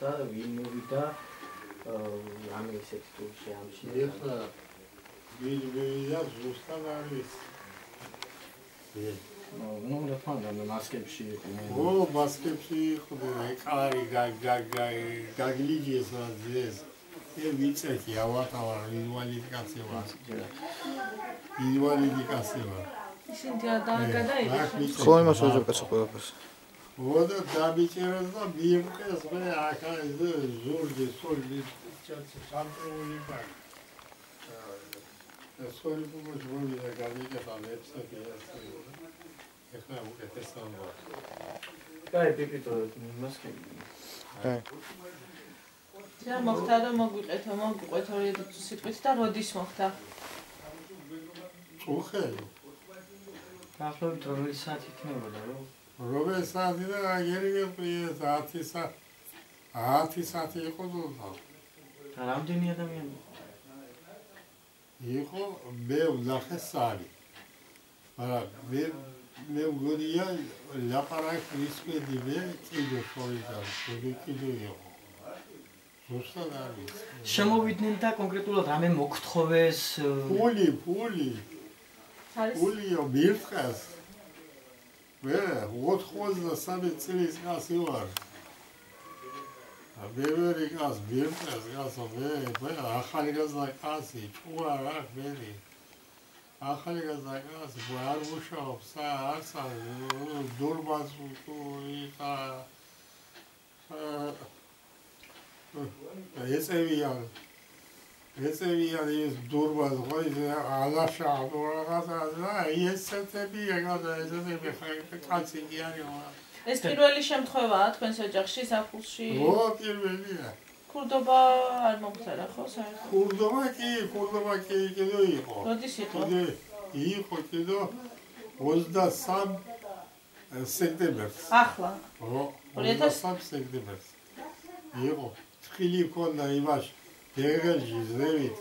მოხდა ვინ მოვიდა ამ ისეთ თუ შეამში ეხლა ვინ მოვიდა ზუსტად არის ну რაფანდა მასკებში იყვნენ მასკებში იყვნენ ეკარი გაგლიჯეს ეს ვიცეთი ავატავარ ინვალიდი კაცი ვარ ისინი გადაიღეს ხო იმას უზურპეს ყველაფერს Oda dabiçerez da bir kez ve akaydı zordu soldu şampiyon bak. Soldu bu zordu da galiba falan hepsi piyasa. Ekna bu ketesan var. Kay pipito maske. რა მოხდა რომ მოგვიყეთ 2 სიტყვით და როდის მოხდა? უხელი. გახლავთ რომელი საათი იქნებოდა რომ Robert saatinde geri geldi. 10 saat იყო ზუსტად. რამდენი ადამიანი? იყო მე ვნახე სარი. მაგრამ მე მგონია ლაპარაკი ისმედი მე კიდე შორიდან, კიდე იყო. ზუსტად არის. შემოვიდნენ და კონკრეტულად რამე მოგთხოვეს? ფული. არის ფულიო მირთხეს. მე 83 წლის კაცი ვარ. ბევრი კაცი მირთხეს კაცო მე ახალი კაცი ჭუა რა მე ახალი კაცი არ მუშაობს არც დურბას უყურია ეცევიან ის დურბას ხოიზე ალაშა რაღაცა ესეთები კაცი არის ეს პირველი შემთხვევაა თქვენს ოჯახში საფულში? ო პირველია. ქურდობა არ მომხდარა ხო საერთოდ? ქურდობა კი კიდე იყო. როდის იყო? იყო კიდე 23 სექტემბერს. ახლა? ო 23 სექტემბერს. იყო. თხილი ქონდა იმაში დეგელში ზევით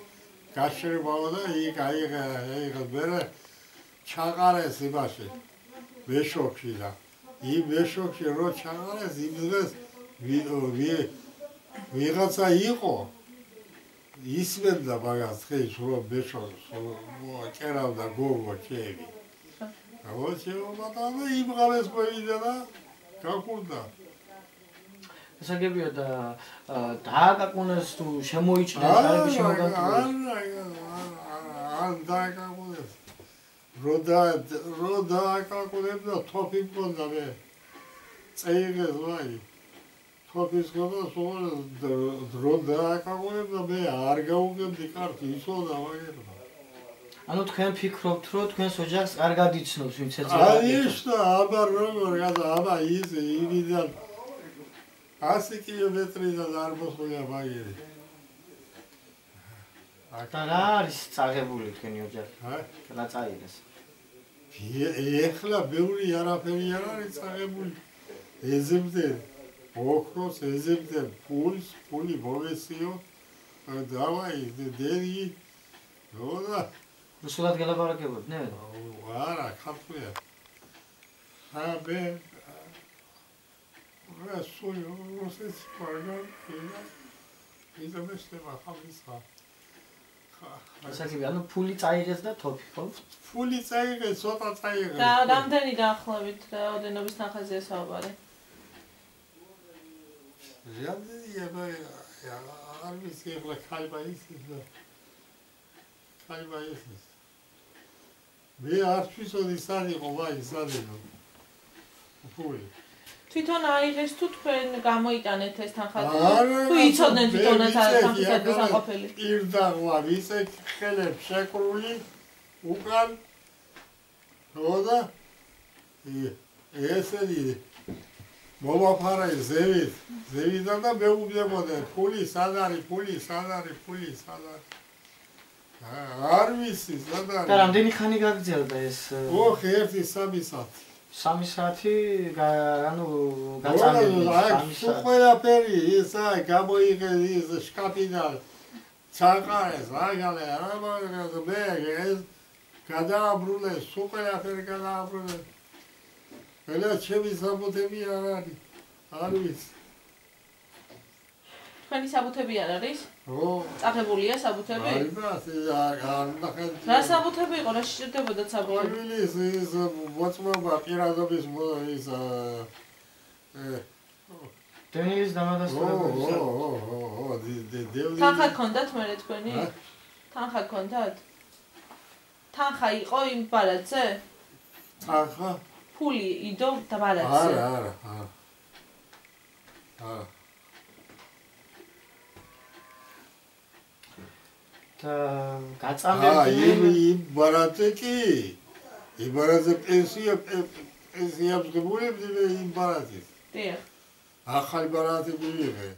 გაშრებაო და იქ აიღე მერე ჩაყარეს იმაში ვეშოქში და იმ ვეშოქში რო ჩაყარეს იმ დღეს ვიღაცა იყო ისმენდა მაგას ხეშ რო ვეშოქს ჭერავდა გოგო ჩემი და იმ ღამეს მოვიდა და გაკურდა საგებია და დააკაკუნეს თუ შემოიჭრეს გარების შემოგაკუნეს არ დააკაკუნეს რო დააკაკუნებს და თოფი მქონდა მე წაიღეს ვაი თოფის მქონდა სულ რო დააკაკუნებს და მე არ გავუგებდი კარტი ისოდა ვაგერდა ანუ თქვენ ფიქრობთ რომ თქვენს ოჯახს კარგად იცნობს ვინც ეწევა აიშტა აბა როგორ აბა ის იმიდან 100 კილომეტრიდან არ მოსულია ბაგერი. აკა რა არის წაღებული თქვენი ოჯახი? რა წაიღეს? ეხლა ბევრი არაფერი არ არის წაღებული. ეზებდნენ ოქროს, ეზებდნენ ფული მოვესიო. დავაი დედი. როდა რუსულად გელაპარაკებოდნენ? არა, ქართულია. მე Rasuli Roses Pargan Ისა მეშლება ხალხისა. ასაკები, ანუ ფული წაიღეს და თოფი, ხო? ფული წაიღეს, ცოტა წაიღეს. და რამდენი დაახლოებით რაოდენობის თანხაზეა საუბარი? რამდენია არ ვიცი ახლა ხაიბა ისის და ხაიბა ისის. მე არ ვიცოდი სად იყო ვაი სად იყო. ფული თვითონ აიღეს თუ თქვენ გამოიტანეთ ეს თანხები? თუ იცოდნენ თვითონაც თანხების ამყოფელი? პირდაღლა ისე ხელებს შეკრული უკან როდა ესენი მომაფარა ზევიდან და მეუბნებოდა ფული სად არის არ ვიცი სად არის და რამდენი ხანი გაგრძელდა ეს? ოხ 1-3 საათი 3 საათი ანუ გაწამებული 3 საათი. ყველაფერი ის აი გამოიღეს ის შკაფიდან ჩაყარეს აგალე რა მე ეს გადააბრუნეს ყველაფერი გადააბრუნეს. ელა ჩემი საბუთები არ არის. არ ვიცი. თქვენი საბუთები არ არის? ო, წაღებულია საბუთები? არა, რა საბუთები იყო, რა შეჭირდებოდა საბუთები? ყოველის ის მოწმობა პირადობის ის დევნილის დამადასტურებელი. თანხა გქონდათ მერე თქვენი? თანხა გქონდათ? თანხა იყო იმ ბარათზე? თანხა? ფული იდო და ბარათზე? არა. და გაწამებული იმ ბარათზე კი. იმ ბარათზე პენსია მიღებული იმ ბარათის. დიახ. ახალი ბარათი მივიღე.